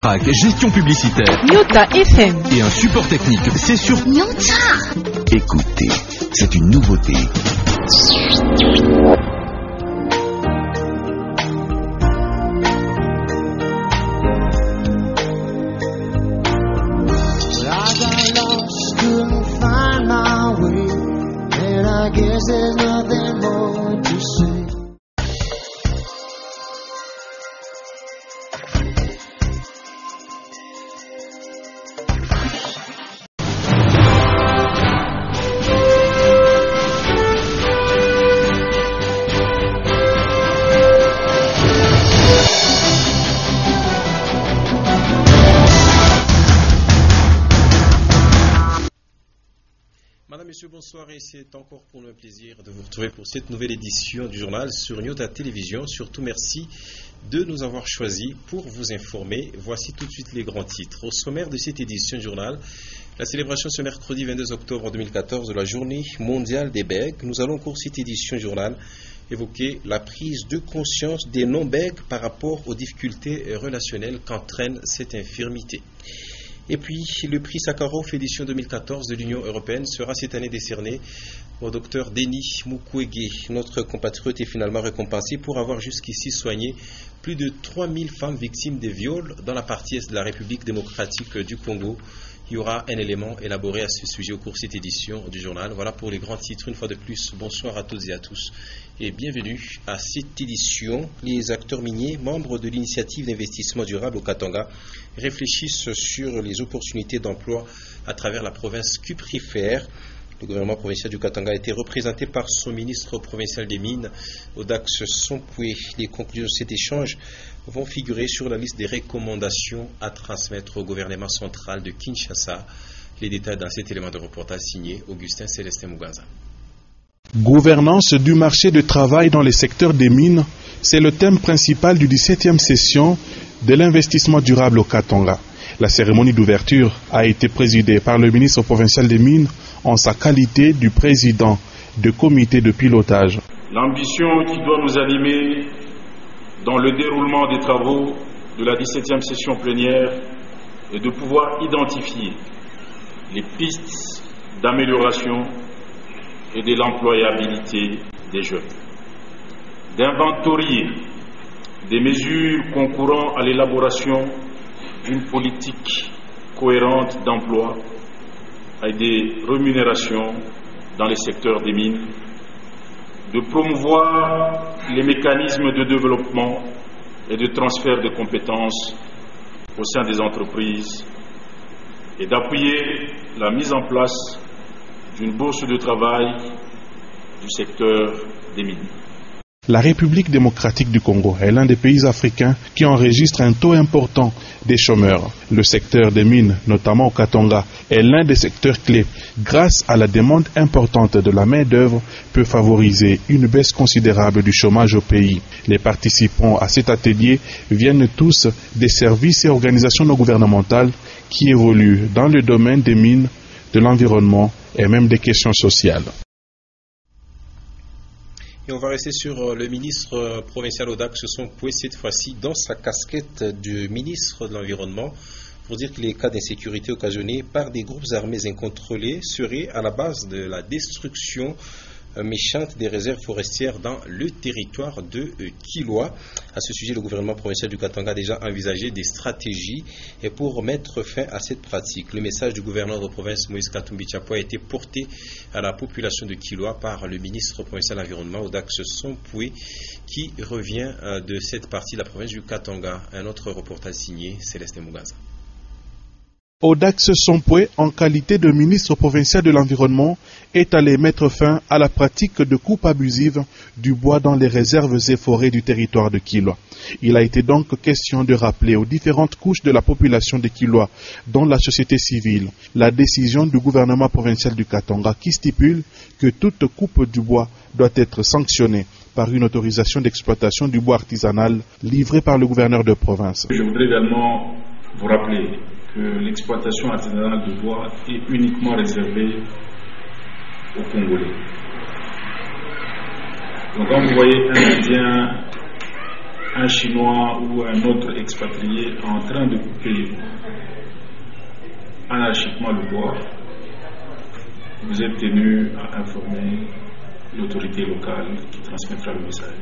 Track, gestion publicitaire. Nyota FM. Et un support technique, c'est sur Nyota. Écoutez, c'est une nouveauté. There's nothing more to say. Madame, Monsieur, bonsoir et c'est encore pour nous un plaisir de vous retrouver pour cette nouvelle édition du journal sur Nyota Télévision. Surtout merci de nous avoir choisis pour vous informer. Voici tout de suite les grands titres. Au sommaire de cette édition du journal, la célébration ce mercredi 22 octobre 2014 de la journée mondiale des bègues. Nous allons au cours de cette édition du journal évoquer la prise de conscience des non-bègues par rapport aux difficultés relationnelles qu'entraîne cette infirmité. Et puis, le prix Sakharov édition 2014 de l'Union européenne sera cette année décerné au docteur Denis Mukwege. Notre compatriote est finalement récompensé pour avoir jusqu'ici soigné plus de 3000 femmes victimes de viols dans la partie est de la République démocratique du Congo. Il y aura un élément élaboré à ce sujet au cours de cette édition du journal. Voilà pour les grands titres. Une fois de plus, bonsoir à toutes et à tous et bienvenue à cette édition. Les acteurs miniers, membres de l'initiative d'investissement durable au Katanga, réfléchissent sur les opportunités d'emploi à travers la province cuprifère. Le gouvernement provincial du Katanga a été représenté par son ministre provincial des Mines, Audax Sompoué. Les conclusions de cet échange vont figurer sur la liste des recommandations à transmettre au gouvernement central de Kinshasa. Les détails dans cet élément de reportage signé Augustin Célestin Muganza. Gouvernance du marché de travail dans les secteurs des mines, c'est le thème principal du 17e session de l'investissement durable au Katanga. La cérémonie d'ouverture a été présidée par le ministre provincial des Mines en sa qualité du président du comité de pilotage. L'ambition qui doit nous animer dans le déroulement des travaux de la 17e session plénière est de pouvoir identifier les pistes d'amélioration et de l'employabilité des jeunes, d'inventorier des mesures concourant à l'élaboration d'une politique cohérente d'emploi et des rémunérations dans les secteurs des mines, de promouvoir les mécanismes de développement et de transfert de compétences au sein des entreprises et d'appuyer la mise en place d'une bourse de travail du secteur des mines. La République démocratique du Congo est l'un des pays africains qui enregistre un taux important des chômeurs. Le secteur des mines, notamment au Katanga, est l'un des secteurs clés. Grâce à la demande importante de la main-d'œuvre, peut favoriser une baisse considérable du chômage au pays. Les participants à cet atelier viennent tous des services et organisations non gouvernementales qui évoluent dans le domaine des mines, de l'environnement et même des questions sociales. Et on va rester sur le ministre provincial Audax Sompoué, cette fois-ci dans sa casquette de ministre de l'Environnement, pour dire que les cas d'insécurité occasionnés par des groupes armés incontrôlés seraient à la base de la destruction méchante des réserves forestières dans le territoire de Kilwa. À ce sujet, le gouvernement provincial du Katanga a déjà envisagé des stratégies pour mettre fin à cette pratique. Le message du gouverneur de province Moïse Katumbi Tchapo a été porté à la population de Kilwa par le ministre provincial de l'Environnement Audax Sompoué, qui revient de cette partie de la province du Katanga. Un autre reportage signé Célestin Muganza. Audax Sompoué, en qualité de ministre provincial de l'Environnement, est allé mettre fin à la pratique de coupe abusive du bois dans les réserves et forêts du territoire de Kilwa. Il a été donc question de rappeler aux différentes couches de la population de Kilwa, dont la société civile, la décision du gouvernement provincial du Katanga qui stipule que toute coupe du bois doit être sanctionnée par une autorisation d'exploitation du bois artisanal livrée par le gouverneur de province. Je voudrais également vous rappeler que l'exploitation artisanale du bois est uniquement réservée aux Congolais. Donc quand vous voyez un Indien, un Chinois ou un autre expatrié est en train de couper anarchiquement le bois, vous êtes tenu à informer l'autorité locale qui transmettra le message.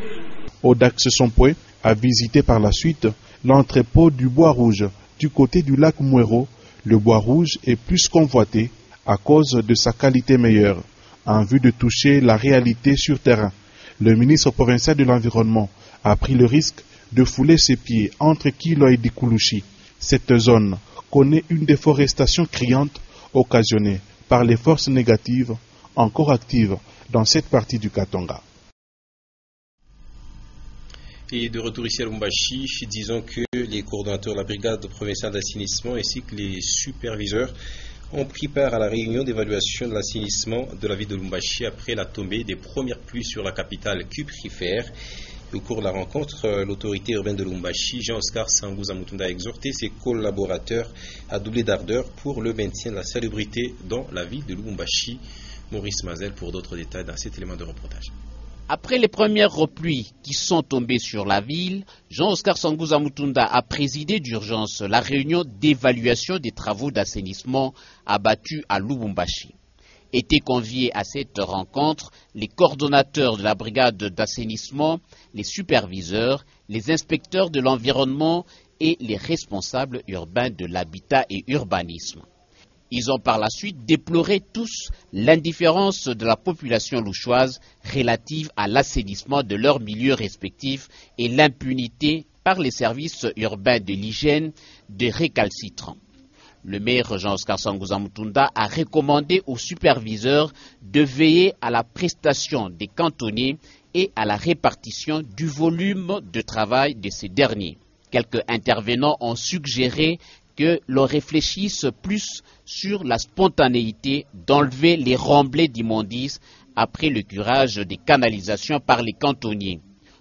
Audax Sompoué a visité par la suite l'entrepôt du bois rouge du côté du lac Mouero. Le bois rouge est plus convoité à cause de sa qualité meilleure. En vue de toucher la réalité sur terrain, le ministre provincial de l'Environnement a pris le risque de fouler ses pieds entre Kilo et Dikoulouchi. Cette zone connaît une déforestation criante occasionnée par les forces négatives encore actives dans cette partie du Katanga. Et de retour ici à Lubumbashi, disons que les coordonnateurs de la brigade provinciale d'assainissement ainsi que les superviseurs ont pris part à la réunion d'évaluation de l'assainissement de la ville de Lubumbashi après la tombée des premières pluies sur la capitale cuprifère. Au cours de la rencontre, l'autorité urbaine de Lubumbashi, Jean-Oscar Sangouza Mutunda, a exhorté ses collaborateurs à doubler d'ardeur pour le maintien de la salubrité dans la ville de Lubumbashi. Maurice Mazel pour d'autres détails dans cet élément de reportage. Après les premières pluies qui sont tombées sur la ville, Jean-Oscar Sangouza Mutunda a présidé d'urgence la réunion d'évaluation des travaux d'assainissement abattus à Lubumbashi. Étaient conviés à cette rencontre les coordonnateurs de la brigade d'assainissement, les superviseurs, les inspecteurs de l'environnement et les responsables urbains de l'habitat et urbanisme. Ils ont par la suite déploré tous l'indifférence de la population louchoise relative à l'assainissement de leurs milieux respectifs et l'impunité par les services urbains de l'hygiène des récalcitrants. Le maire Jean-Oscar Sangouza Mutunda a recommandé aux superviseurs de veiller à la prestation des cantonniers et à la répartition du volume de travail de ces derniers. Quelques intervenants ont suggéré que l'on réfléchisse plus sur la spontanéité d'enlever les remblais d'immondices après le curage des canalisations par les cantonniers.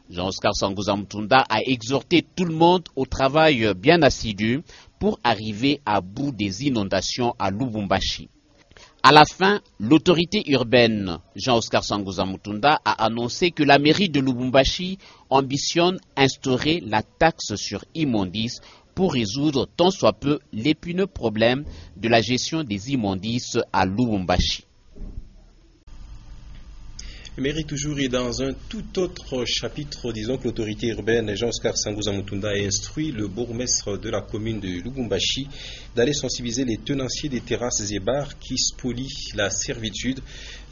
Jean-Oscar Sangouza Mutunda a exhorté tout le monde au travail bien assidu pour arriver à bout des inondations à Lubumbashi. À la fin, l'autorité urbaine Jean-Oscar Sangouza Mutunda a annoncé que la mairie de Lubumbashi ambitionne instaurer la taxe sur immondices pour résoudre tant soit peu l'épineux problème de la gestion des immondices à Lubumbashi. Mais toujours et dans un tout autre chapitre, disons que l'autorité urbaine Jean-Oscar Sangouza Mutunda a instruit le bourgmestre de la commune de Lubumbashi d'aller sensibiliser les tenanciers des terrasses et bars qui spolient la servitude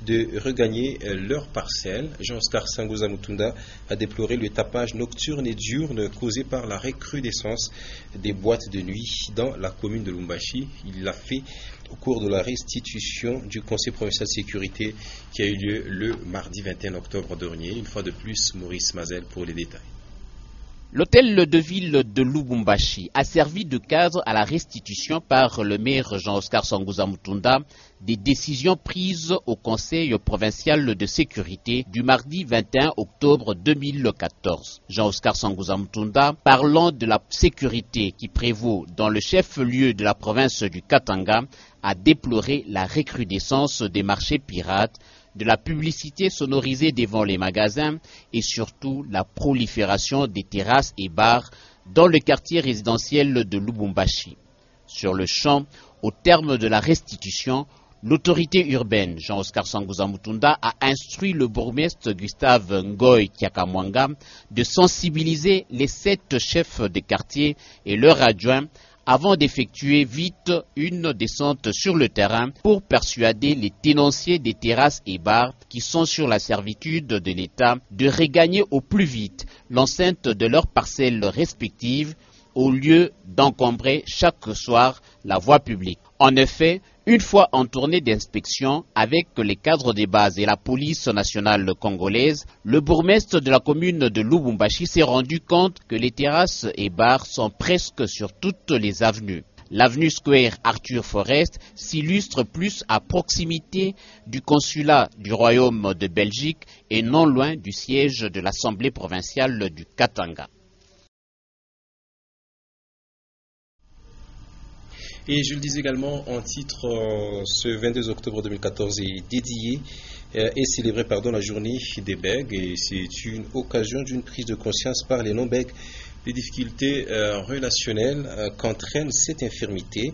de regagner leurs parcelles. Jean-Oscar Sangouza Mutunda a déploré le tapage nocturne et diurne causé par la recrudescence des boîtes de nuit dans la commune de Lubumbashi. Il l'a fait au cours de la restitution du Conseil provincial de sécurité qui a eu lieu le mardi 21 octobre dernier. Une fois de plus, Maurice Mazel pour les détails. L'hôtel de ville de Lubumbashi a servi de cadre à la restitution par le maire Jean-Oscar Sangouza Mutunda des décisions prises au Conseil provincial de sécurité du mardi 21 octobre 2014. Jean-Oscar Sangouza Mutunda, parlant de la sécurité qui prévaut dans le chef-lieu de la province du Katanga, a déploré la recrudescence des marchés pirates, de la publicité sonorisée devant les magasins et surtout la prolifération des terrasses et bars dans le quartier résidentiel de Lubumbashi. Sur le champ, au terme de la restitution, l'autorité urbaine Jean-Oscar Sangouza Mutunda a instruit le bourgmestre Gustave Ngoy Kiakamwanga de sensibiliser les 7 chefs de quartier et leurs adjoints avant d'effectuer vite une descente sur le terrain pour persuader les tenanciers des terrasses et bars qui sont sur la servitude de l'État de regagner au plus vite l'enceinte de leurs parcelles respectives au lieu d'encombrer chaque soir la voie publique. En effet, une fois en tournée d'inspection avec les cadres des bases et la police nationale congolaise, le bourgmestre de la commune de Lubumbashi s'est rendu compte que les terrasses et bars sont presque sur toutes les avenues. L'avenue Square Arthur Forest s'illustre plus à proximité du consulat du Royaume de Belgique et non loin du siège de l'Assemblée provinciale du Katanga. Et je le disais également en titre, ce 22 octobre 2014 est dédié est célébrée la journée des bègues, et c'est une occasion d'une prise de conscience par les non-bègues des difficultés relationnelles qu'entraîne cette infirmité.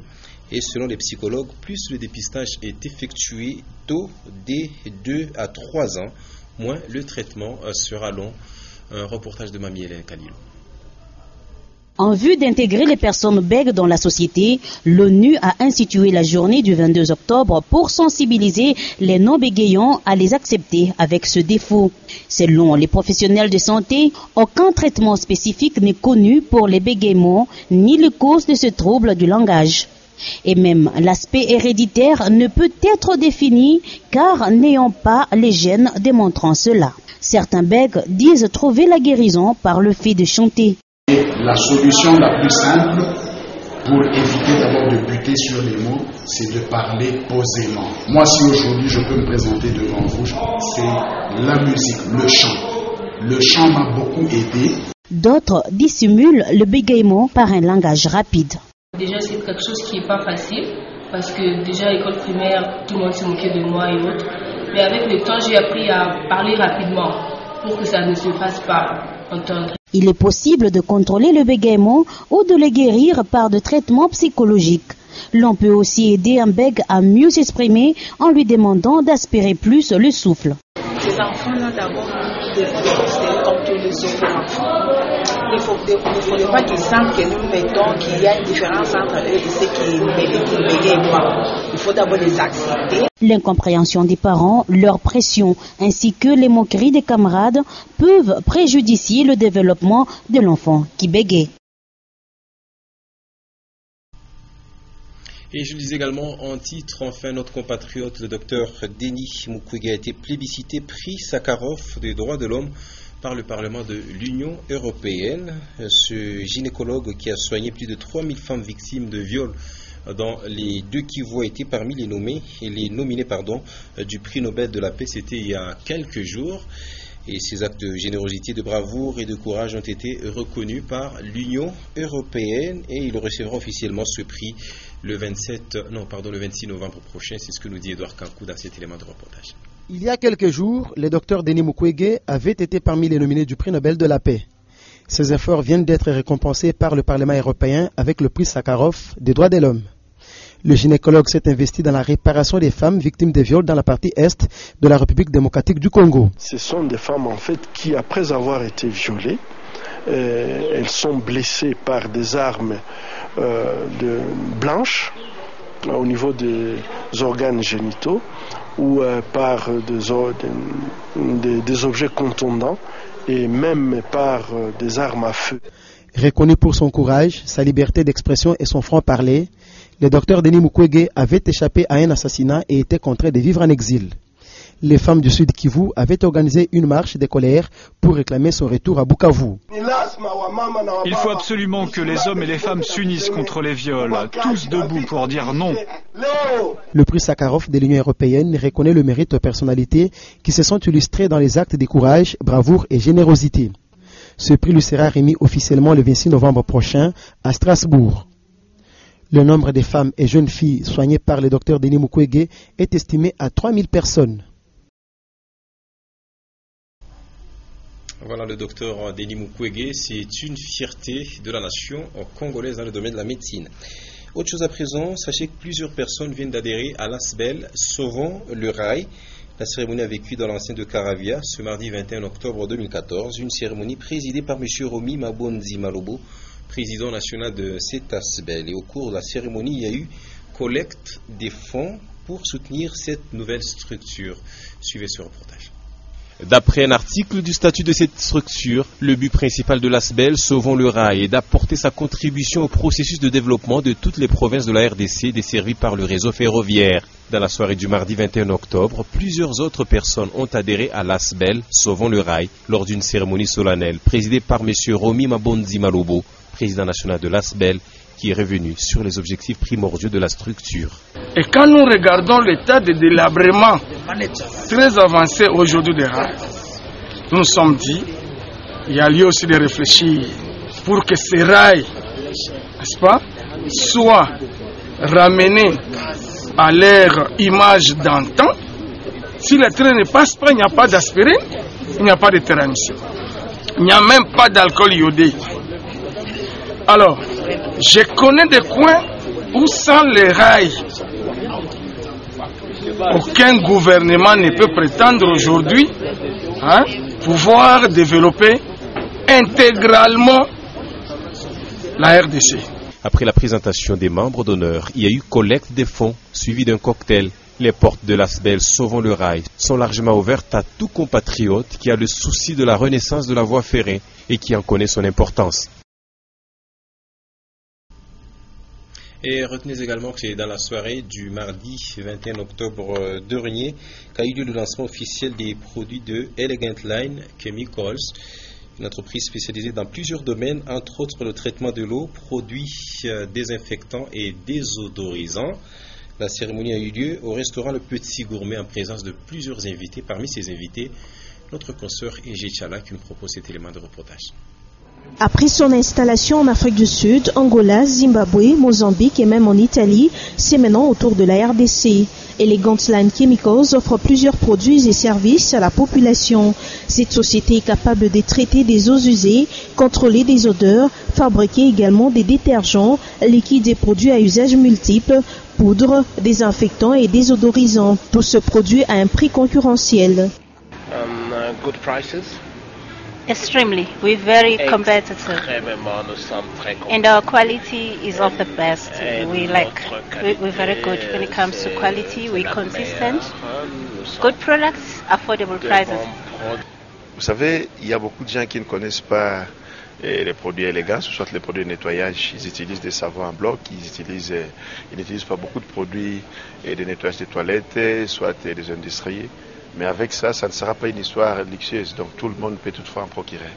Et selon les psychologues, plus le dépistage est effectué tôt, dès 2 à 3 ans, moins le traitement sera long. Un reportage de Mamiele Kalilou. En vue d'intégrer les personnes bègues dans la société, l'ONU a institué la journée du 22 octobre pour sensibiliser les non-bégayants à les accepter avec ce défaut. Selon les professionnels de santé, aucun traitement spécifique n'est connu pour les bégaiements ni les causes de ce trouble du langage. Et même l'aspect héréditaire ne peut être défini car n'ayant pas les gènes démontrant cela. Certains bègues disent trouver la guérison par le fait de chanter. La solution la plus simple pour éviter d'abord de buter sur les mots, c'est de parler posément. Moi, si aujourd'hui je peux me présenter devant vous, c'est la musique, le chant. Le chant m'a beaucoup aidé. D'autres dissimulent le bégaiement par un langage rapide. Déjà, c'est quelque chose qui n'est pas facile, parce que déjà à l'école primaire, tout le monde se moquait de moi et autres. Mais avec le temps, j'ai appris à parler rapidement pour que ça ne se fasse pas entendre. Il est possible de contrôler le bégaiement ou de le guérir par de traitements psychologiques. L'on peut aussi aider un bègue à mieux s'exprimer en lui demandant d'aspirer plus le souffle. Ces enfants-là, d'abord, ils devront les considérer comme tous les autres enfants. Il ne faudrait pas qu'ils sentent que nous mettons qu'il y a une différence entre eux et ceux qui bégayent pas. Il faut d'abord les accepter. L'incompréhension des parents, leur pression, ainsi que les moqueries des camarades peuvent préjudicier le développement de l'enfant qui bégaye. Et je lisais également en titre, enfin, notre compatriote, le docteur Denis Mukwege a été plébiscité prix Sakharov des droits de l'homme par le Parlement de l'Union européenne. Ce gynécologue qui a soigné plus de 3000 femmes victimes de viols dans les 2 Kivu a été parmi les nominés du prix Nobel de la paix. C'était il y a quelques jours. Et ces actes de générosité, de bravoure et de courage ont été reconnus par l'Union européenne et il recevra officiellement ce prix le 26 novembre prochain. C'est ce que nous dit Edouard Kankou dans cet élément de reportage. Il y a quelques jours, le docteur Denis Mukwege avait été parmi les nominés du prix Nobel de la paix. Ses efforts viennent d'être récompensés par le Parlement européen avec le prix Sakharov des droits de l'homme. Le gynécologue s'est investi dans la réparation des femmes victimes de viols dans la partie est de la République démocratique du Congo. Ce sont des femmes en fait qui, après avoir été violées, elles sont blessées par des armes blanches au niveau des organes génitaux ou par des objets contondants et même par des armes à feu. Reconnu pour son courage, sa liberté d'expression et son franc-parler, le docteur Denis Mukwege avait échappé à un assassinat et était contraint de vivre en exil. Les femmes du Sud Kivu avaient organisé une marche de colère pour réclamer son retour à Bukavu. Il faut absolument que les hommes et les femmes s'unissent contre les viols, tous debout pour dire non. Le prix Sakharov de l'Union européenne reconnaît le mérite aux personnalités qui se sont illustrées dans les actes de courage, bravoure et générosité. Ce prix lui sera remis officiellement le 26 novembre prochain à Strasbourg. Le nombre de femmes et jeunes filles soignées par le docteur Denis Mukwege est estimé à 3000 personnes. Voilà le docteur Denis Mukwege, c'est une fierté de la nation congolaise dans le domaine de la médecine. Autre chose à présent, sachez que plusieurs personnes viennent d'adhérer à l'ASBEL Sauvons le Rail. La cérémonie a vécu dans l'enceinte de Caravia ce mardi 21 octobre 2014, une cérémonie présidée par M. Romi Mabonzi Malobo, président national de cet ASBEL. Et au cours de la cérémonie, il y a eu collecte des fonds pour soutenir cette nouvelle structure. Suivez ce reportage. D'après un article du statut de cette structure, le but principal de l'ASBEL Sauvons le Rail est d'apporter sa contribution au processus de développement de toutes les provinces de la RDC desservies par le réseau ferroviaire. Dans la soirée du mardi 21 octobre, plusieurs autres personnes ont adhéré à l'ASBEL Sauvons le Rail lors d'une cérémonie solennelle présidée par M. Romi Mabonzi Malobo, président national de l'ASBEL, qui est revenu sur les objectifs primordiaux de la structure. Et quand nous regardons l'état de délabrement très avancé aujourd'hui des rails, nous nous sommes dit, il y a lieu aussi de réfléchir pour que ces rails, n'est-ce pas, soient ramenés à leur image d'antan Si le train ne passe pas, il n'y a pas d'aspirine, il n'y a pas de tiramisu. Il n'y a même pas d'alcool iodé. Alors, je connais des coins où sans les rails, aucun gouvernement ne peut prétendre aujourd'hui pouvoir développer intégralement la RDC. Après la présentation des membres d'honneur, il y a eu collecte des fonds, suivi d'un cocktail. Les portes de l'ASBEL Sauvons le Rail sont largement ouvertes à tout compatriote qui a le souci de la renaissance de la voie ferrée et qui en connaît son importance. Et retenez également que c'est dans la soirée du mardi 21 octobre dernier qu'a eu lieu le lancement officiel des produits de Elegant Line Chemicals, une entreprise spécialisée dans plusieurs domaines, entre autres le traitement de l'eau, produits désinfectants et désodorisants. La cérémonie a eu lieu au restaurant Le Petit Gourmet en présence de plusieurs invités. Parmi ces invités, notre consoeur Ege Tchala qui nous propose cet élément de reportage. Après son installation en Afrique du Sud, Angola, Zimbabwe, Mozambique et même en Italie, c'est maintenant au tour de la RDC. Elegant Line Chemicals offre plusieurs produits et services à la population. Cette société est capable de traiter des eaux usées, contrôler des odeurs, fabriquer également des détergents, liquides et produits à usage multiple, poudre, désinfectants et désodorisants. Tout ce produit à un prix concurrentiel. Good prices. Extremely. We're very competitive. And our quality is of the best. We're very good when it comes to quality. We're consistent. Good products, affordable prices. Vous savez, il y a beaucoup de gens qui ne connaissent pas les produits élégants, soit les produits de nettoyage. Ils utilisent des savons en bloc, ils n'utilisent pas beaucoup de produits de nettoyage des toilettes, soit des industries. Mais avec ça, ça ne sera pas une histoire luxueuse, donc tout le monde peut toutefois en procurer.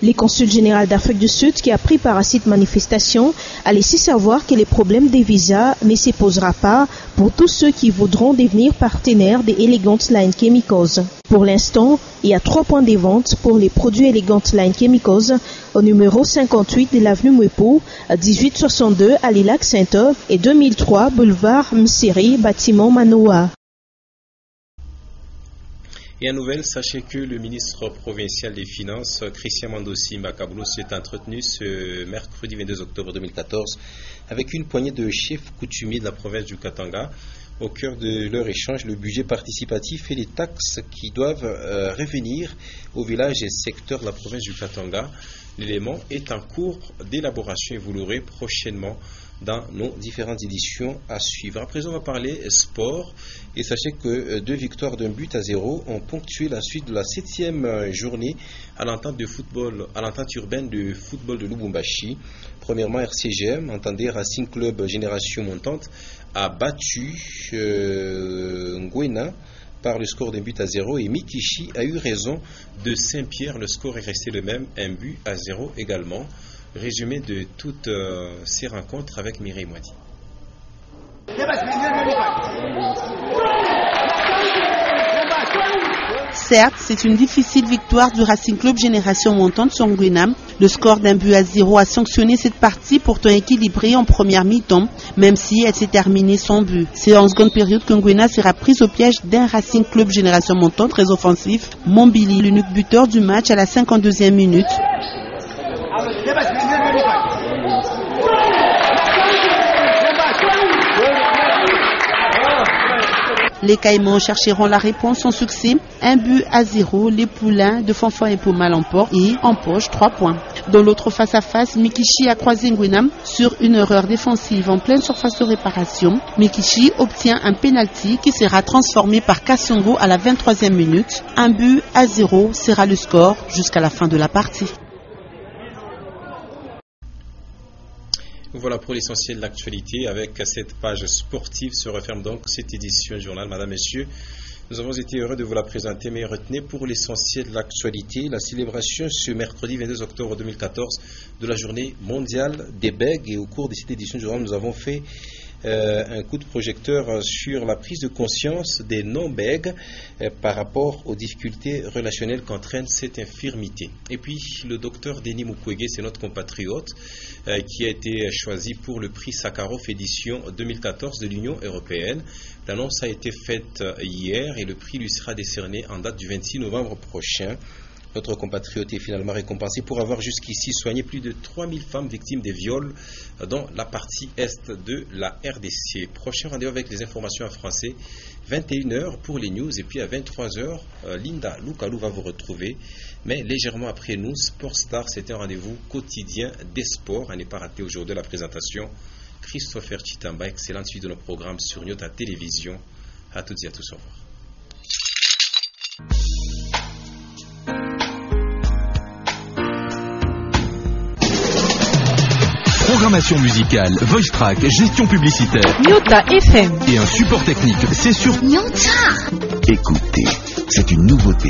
Le consul général d'Afrique du Sud, qui a pris part à cette manifestation, a laissé savoir que les problèmes des visas ne se posera pas pour tous ceux qui voudront devenir partenaires des Elegant Line Chemicals. Pour l'instant, il y a 3 points de vente pour les produits Elegant Line Chemicals au numéro 58 de l'avenue Mwepo, 1862 à l'Ilac Sainte-Eve et 2003 boulevard Msiri, bâtiment Manoa. Et à nouvelle, sachez que le ministre provincial des Finances, Christian Mandossi Makaboulo, s'est entretenu ce mercredi 22 octobre 2014 avec une poignée de chefs coutumiers de la province du Katanga. Au cœur de leur échange, le budget participatif et les taxes qui doivent revenir aux villages et secteurs de la province du Katanga. L'élément est en cours d'élaboration et vous l'aurez prochainement dans nos différentes éditions à suivre. À présent, on va parler sport. Et sachez que 2 victoires d'1-0 ont ponctué la suite de la 7e journée à l'entente urbaine de football de Lubumbashi. Premièrement, RCGM, entendez Racing Club Génération Montante, a battu Nguena par le score d'1-0 et Mikishi a eu raison de Saint-Pierre. Le score est resté le même, 1-0 également. Résumé de toutes ces rencontres avec Mireille Moiti. Certes, c'est une difficile victoire du Racing Club Génération Montante sur Nguena. Le score d'1-0 a sanctionné cette partie pourtant équilibrée en première mi-temps, même si elle s'est terminée sans but. C'est en seconde période que Nguena sera prise au piège d'un Racing Club Génération Montante très offensif. Mombili, l'unique buteur du match à la 52e minute. Les Caïmans chercheront la réponse sans succès. 1-0, les Poulains de Fanfan et Poma l'emportent et empochent 3 points. Dans l'autre face-à-face, Mikishi a croisé Nguena sur une erreur défensive en pleine surface de réparation. Mikishi obtient un penalty qui sera transformé par Kassongo à la 23e minute. 1-0 sera le score jusqu'à la fin de la partie. Voilà pour l'essentiel de l'actualité. Avec cette page sportive se referme donc cette édition du journal. Madame, Messieurs, nous avons été heureux de vous la présenter, mais retenez pour l'essentiel de l'actualité la célébration ce mercredi 22 octobre 2014 de la journée mondiale des bègues. Et au cours de cette édition du journal, nous avons fait un coup de projecteur sur la prise de conscience des non-bègues par rapport aux difficultés relationnelles qu'entraîne cette infirmité. Et puis le docteur Denis Mukwege, c'est notre compatriote qui a été choisi pour le prix Sakharov édition 2014 de l'Union européenne. L'annonce a été faite hier et le prix lui sera décerné en date du 26 novembre prochain. Notre compatriote est finalement récompensé pour avoir jusqu'ici soigné plus de 3000 femmes victimes des viols dans la partie est de la RDC. Prochain rendez-vous avec les informations en français, 21h pour les news, et puis à 23h, Linda Lukalou va vous retrouver. Mais légèrement après nous, Sport Star, c'est un rendez-vous quotidien des sports. À ne pas rater aujourd'hui la présentation. Christopher Chitamba, excellente suite de nos programmes sur Nyota Télévision. À toutes et à tous, au revoir. Programmation musicale, voice track, gestion publicitaire. Nyota FM. Et un support technique, c'est sur Nyota. Écoutez, c'est une nouveauté.